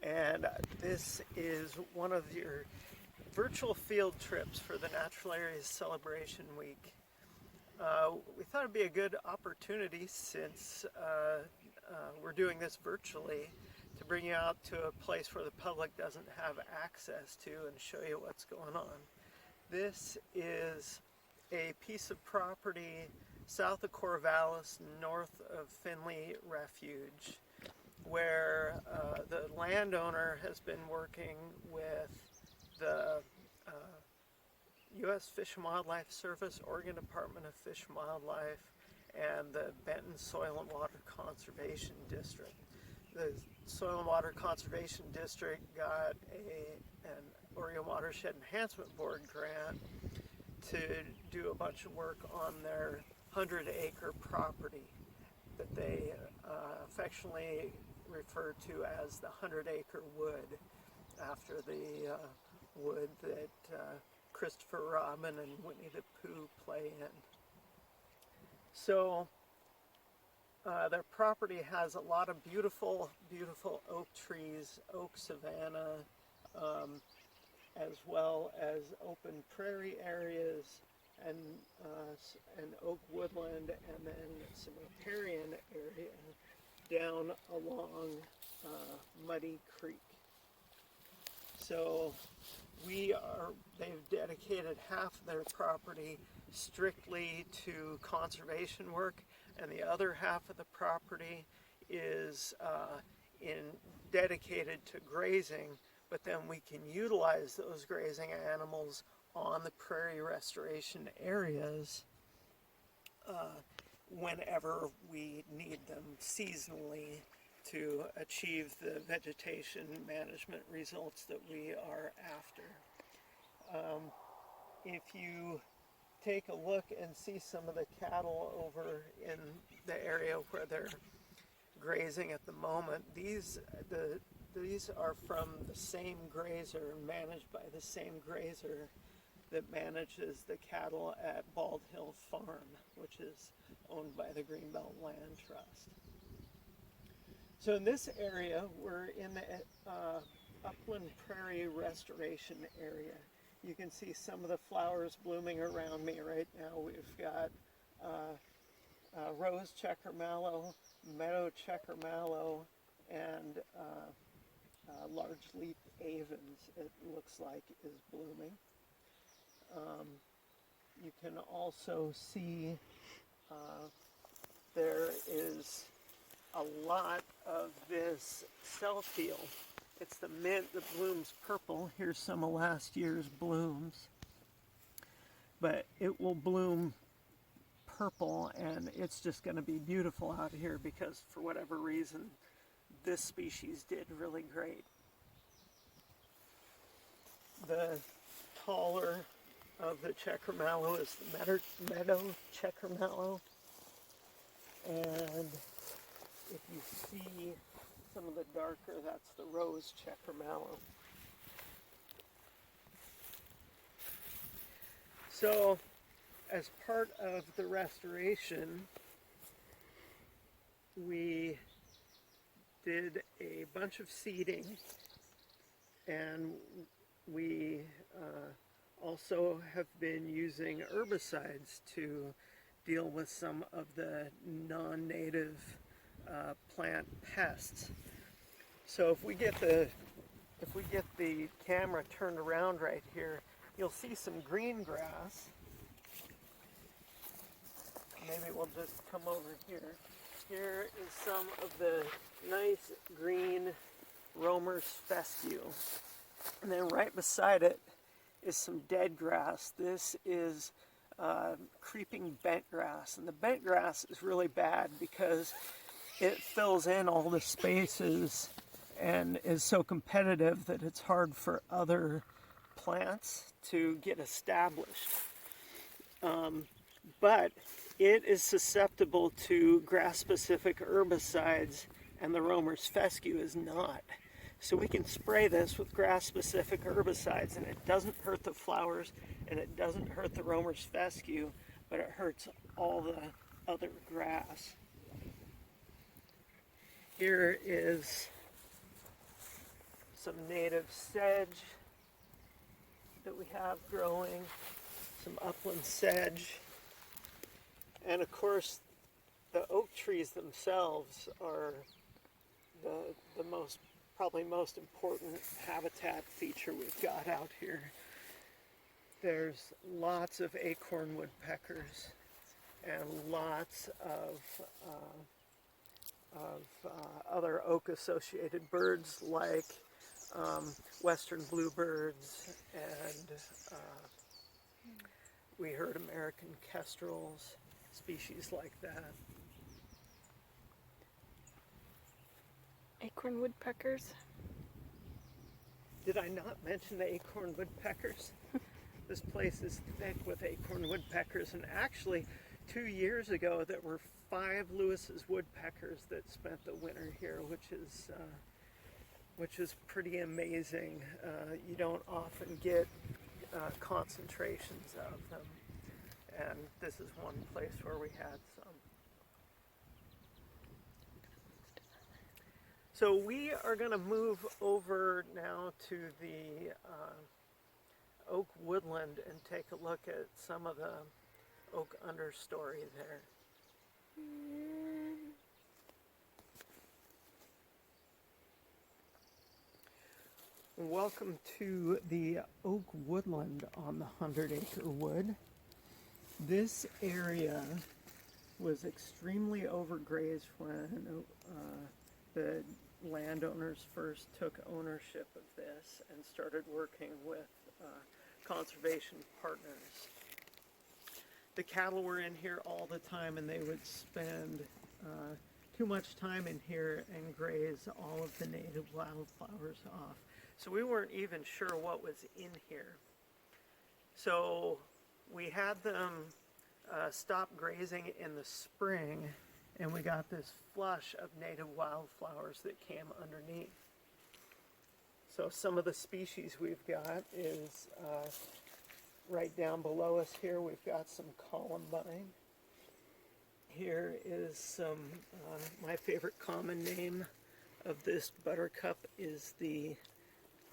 and this is one of your virtual field trips for the Natural Areas Celebration Week. We thought it'd be a good opportunity, since we're doing this virtually, to bring you out to a place where the public doesn't have access to and show you what's going on. This is a piece of property south of Corvallis, north of Finley Refuge, where the landowner has been working with the U.S. Fish and Wildlife Service, Oregon Department of Fish and Wildlife, and the Benton Soil and Water Conservation District. The Soil and Water Conservation District got an Oregon Watershed Enhancement Board grant to do a bunch of work on their 100-acre property that they affectionately refer to as the 100-acre wood, after the wood that Christopher Robin and Winnie the Pooh play in. So their property has a lot of beautiful, beautiful oak trees, oak savanna, as well as open prairie areas, and oak woodland, and then some riparian area down along Muddy Creek. So they've dedicated half of their property strictly to conservation work, and the other half of the property is dedicated to grazing, but then we can utilize those grazing animals on the prairie restoration areas whenever we need them seasonally to achieve the vegetation management results that we are after. If you take a look and see some of the cattle over in the area where they're grazing at the moment, these are from the same grazer, managed by the same grazer that manages the cattle at Bald Hill Farm, which is owned by the Greenbelt Land Trust. So in this area, we're in the upland prairie restoration area. You can see some of the flowers blooming around me right now. We've got rose checker mallow, meadow checker mallow, and large leaf avens, it looks like, is blooming. You can also see there is a lot of this self-heal. It's the mint that blooms purple. Here's some of last year's blooms. But it will bloom purple, and it's just going to be beautiful out here because, for whatever reason, this species did really great. The taller of the checker mallow is the meadow checker mallow. And if you see some of the darker, that's the rose checker mallow. So, as part of the restoration, we did a bunch of seeding, and we also have been using herbicides to deal with some of the non-native plant pests. So if we get the camera turned around right here, you'll see some green grass. Maybe we'll just come over here. Here is some of the nice green Romer's fescue. And then right beside it is some dead grass. This is creeping bent grass. And the bent grass is really bad because it fills in all the spaces and is so competitive that it's hard for other plants to get established. But it is susceptible to grass-specific herbicides, and the Romer's fescue is not. So we can spray this with grass-specific herbicides, and it doesn't hurt the flowers, and it doesn't hurt the Romer's fescue, but it hurts all the other grass. Here is some native sedge that we have growing, some upland sedge, and of course the oak trees themselves are the probably most important habitat feature we've got out here. There's lots of acorn woodpeckers and lots of other oak-associated birds like western bluebirds, and we heard American kestrels, species like that. Acorn woodpeckers. Did I not mention the acorn woodpeckers? This place is thick with acorn woodpeckers, and actually 2 years ago there were 5 Lewis's woodpeckers that spent the winter here, which is pretty amazing. You don't often get concentrations of them, and this is one place where we had some. So we are going to move over now to the oak woodland and take a look at some of the oak understory there. Welcome to the oak woodland on the 100-acre wood. This area was extremely overgrazed when the landowners first took ownership of this and started working with conservation partners. The cattle were in here all the time, and they would spend too much time in here and graze all of the native wildflowers off. So we weren't even sure what was in here. So we had them stop grazing in the spring, and we got this flush of native wildflowers that came underneath. So some of the species we've got is right down below us here. We've got some columbine. Here is some, my favorite common name of this buttercup is the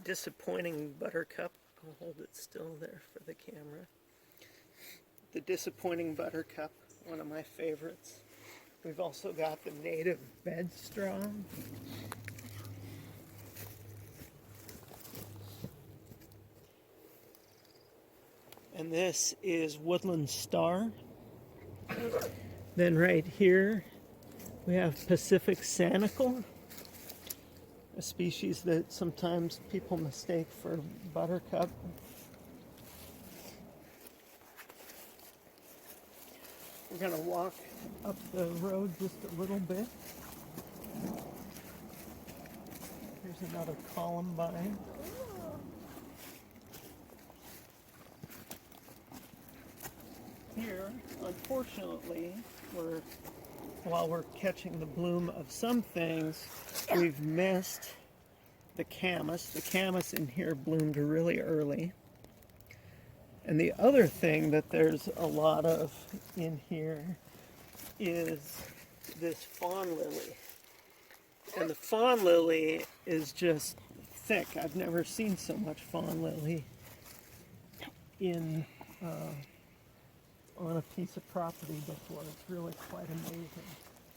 disappointing buttercup. I'll hold it still there for the camera. The disappointing buttercup, one of my favorites. We've also got the native bedstraw. And this is woodland star. Then right here we have Pacific sanicle, a species that sometimes people mistake for buttercup. We're going to walk up the road just a little bit. Here's another columbine. Here, unfortunately, while we're catching the bloom of some things, we've missed the camas. The camas in here bloomed really early. And the other thing that there's a lot of in here is this fawn lily. And the fawn lily is just thick. I've never seen so much fawn lily on a piece of property before. It's really quite amazing.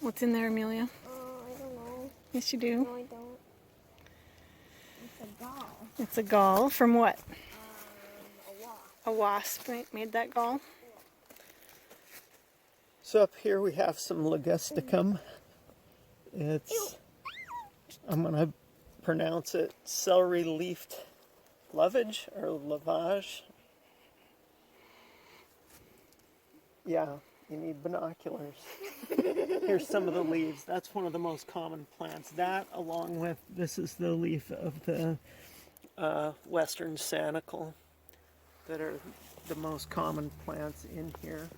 What's in there, Amelia? I don't know. Yes, you do. No, I don't. It's a gall. It's a gall. From what? A wasp. A wasp made that gall? So up here we have some ligusticum. It's, I'm going to pronounce it celery-leafed lovage or lavage. Yeah, you need binoculars. Here's some of the leaves. That's one of the most common plants. That, along with, this is the leaf of the western sanicle that are the most common plants in here.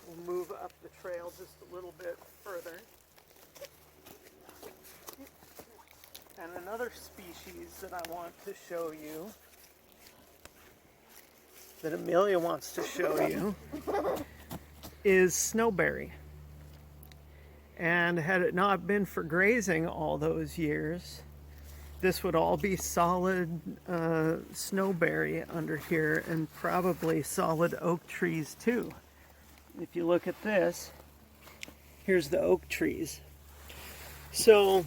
We'll move up the trail just a little bit further. And another species that I want to show you, that Amelia wants to show you, is snowberry. And had it not been for grazing all those years, this would all be solid snowberry under here, and probably solid oak trees too. If you look at this, here's the oak trees. So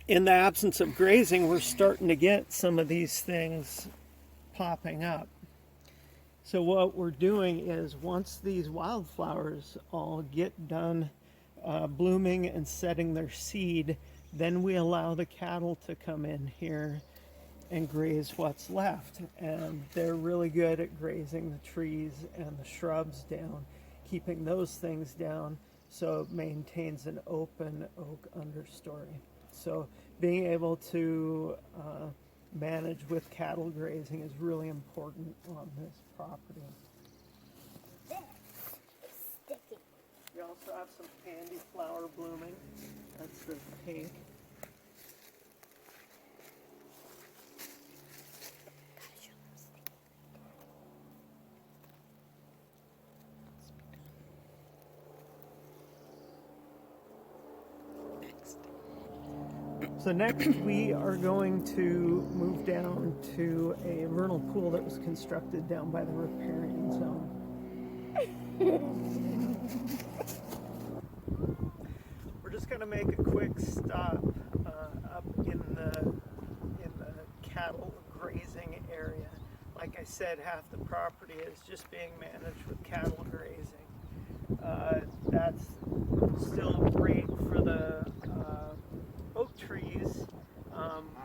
in the absence of grazing, we're starting to get some of these things popping up. So what we're doing is, once these wildflowers all get done blooming and setting their seed, then we allow the cattle to come in here and graze what's left. And they're really good at grazing the trees and the shrubs down, keeping those things down so it maintains an open oak understory. So being able to manage with cattle grazing is really important on this property. This is sticky. We also have some candy flower blooming. That's the pink. So next we are going to move down to a vernal pool that was constructed down by the riparian zone. We're just going to make a quick stop up in the cattle grazing area. Like I said, half the property is just being managed with cattle grazing. That's still great for the oak trees,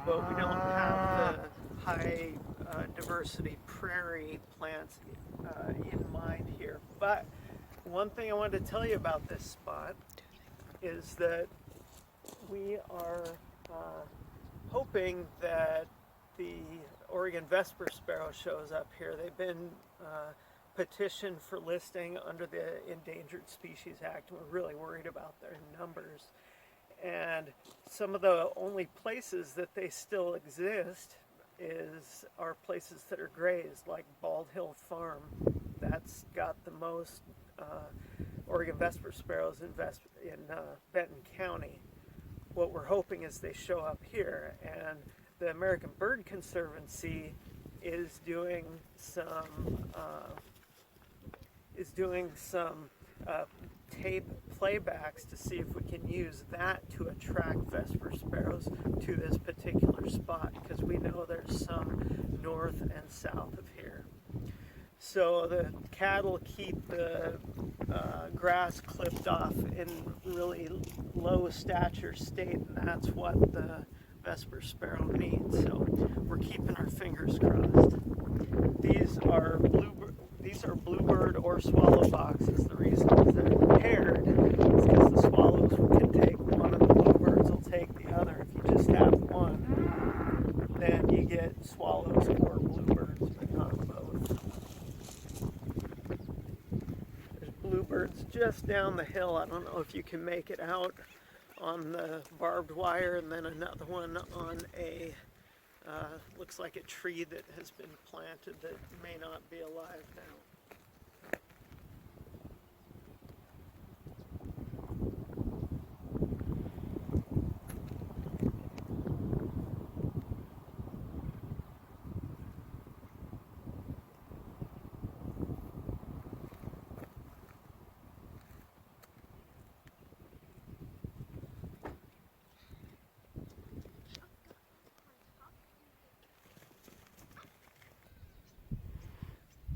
but we don't have the high diversity prairie plants in mind here. But one thing I wanted to tell you about this spot is that we are hoping that the Oregon Vesper sparrow shows up here. They've been petitioned for listing under the Endangered Species Act, and we're really worried about their numbers. And some of the only places that they still exist are places that are grazed, like Bald Hill Farm. That's got the most Oregon Vesper sparrows in Benton County. What we're hoping is they show up here, and the American Bird Conservancy is doing some tape playbacks to see if we can use that to attract Vesper sparrows to this particular spot, because we know there's some north and south of here. So the cattle keep the grass clipped off in really low stature state, and that's what the Vesper sparrow needs. So we're keeping our fingers crossed. These are bluebird or swallow boxes. The reason is they're paired is because the swallows can take one and the bluebirds will take the other. If you just have one, then you get swallows or bluebirds, but not both. There's bluebirds just down the hill. I don't know if you can make it out on the barbed wire, and then another one on a looks like a tree that has been planted that may not be alive now.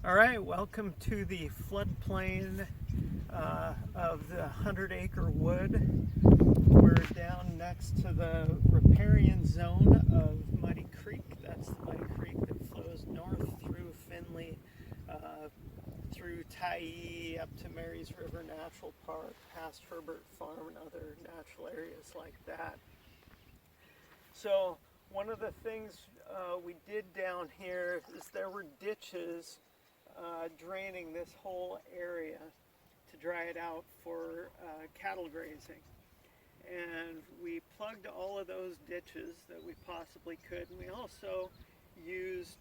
All right, welcome to the floodplain of the 100-acre wood. We're down next to the riparian zone of Muddy Creek. That's the Muddy Creek that flows north through Findlay, through Tyee, up to Mary's River Natural Park, past Herbert Farm and other natural areas like that. So one of the things we did down here is there were ditches draining this whole area to dry it out for cattle grazing. And we plugged all of those ditches that we possibly could, and we also used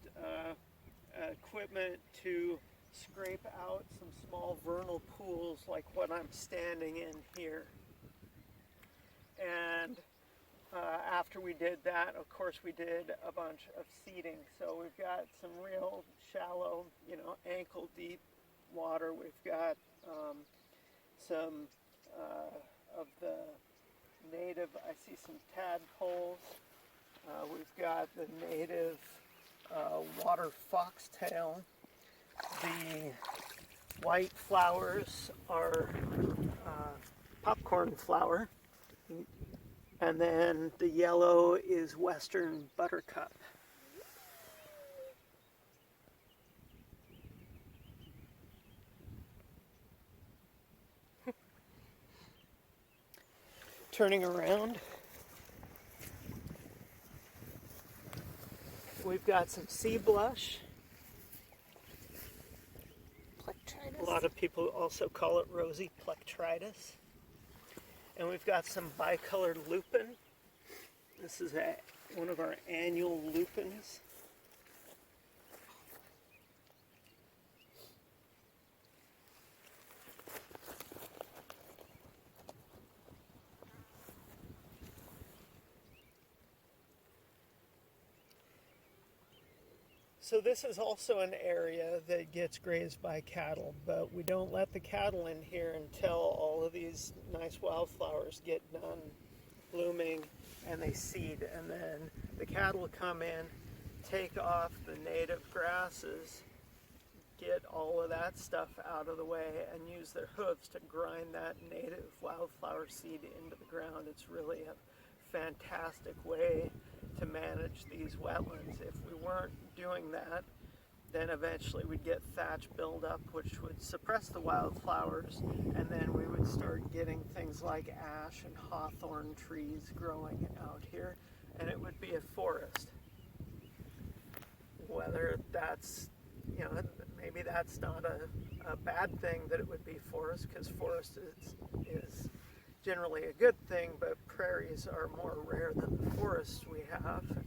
equipment to scrape out some small vernal pools like what I'm standing in here. And after we did that, of course, we did a bunch of seeding. So we've got some real shallow, ankle deep water. We've got some of the native, I see some tadpoles. We've got the native water foxtail. The white flowers are popcorn flower. And then the yellow is western buttercup. Turning around, we've got some sea blush. Plectritis. A lot of people also call it rosy plectritis. And we've got some bicolored lupin. This is one of our annual lupins. So this is also an area that gets grazed by cattle, but we don't let the cattle in here until all of these nice wildflowers get done blooming and they seed. And then the cattle come in, take off the native grasses, get all of that stuff out of the way, and use their hooves to grind that native wildflower seed into the ground. It's really a fantastic way to manage these wetlands. If we weren't doing that, then eventually we'd get thatch buildup, which would suppress the wildflowers, and then we would start getting things like ash and hawthorn trees growing out here, and it would be a forest. Whether that's, maybe that's not a bad thing that it would be forest, because forest is generally a good thing, but prairies are more rare than the forests we have, and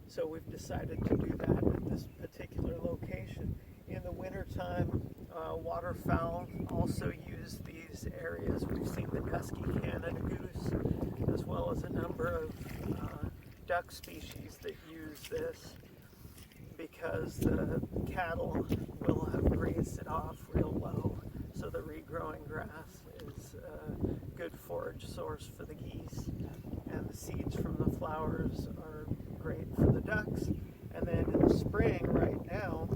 so we've decided to do that at this particular location. In the wintertime, waterfowl also use these areas. We've seen the dusky Canada goose, as well as a number of duck species that use this, because the cattle will have grazed it off real low. So the regrowing grass is a good forage source for the geese, and the seeds from the flowers are great for the ducks. And then in the spring, right now,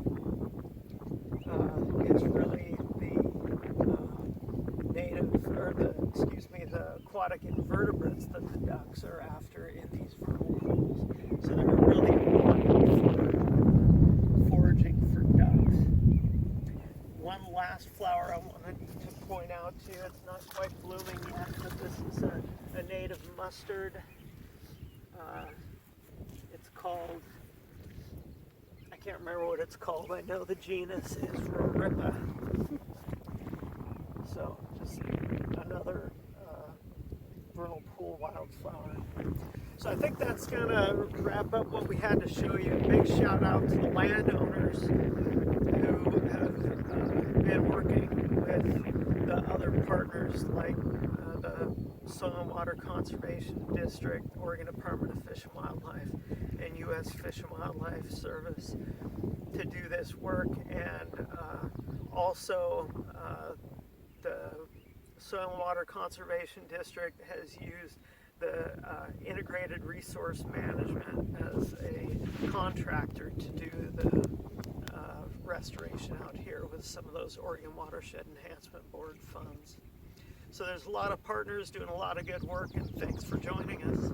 it's really the aquatic invertebrates that the ducks are after in these vernal pools. So they're really important for foraging for ducks. One last flower I wanted to point out to you, it's not quite blooming yet, but this is a native mustard. It's called, I can't remember what it's called, I know the genus is Roripa. So just another vernal pool wildflower. So I think that's going to wrap up what we had to show you. A big shout out to the landowners who have been working with the other partners like the Soil and Water Conservation District, Oregon Department of Fish and Wildlife, and U.S. Fish and Wildlife Service to do this work, and also the Soil and Water Conservation District has used the Integrated Resource Management as a contractor to do the restoration out here with some of those Oregon Watershed Enhancement Board funds. So there's a lot of partners doing a lot of good work, and thanks for joining us.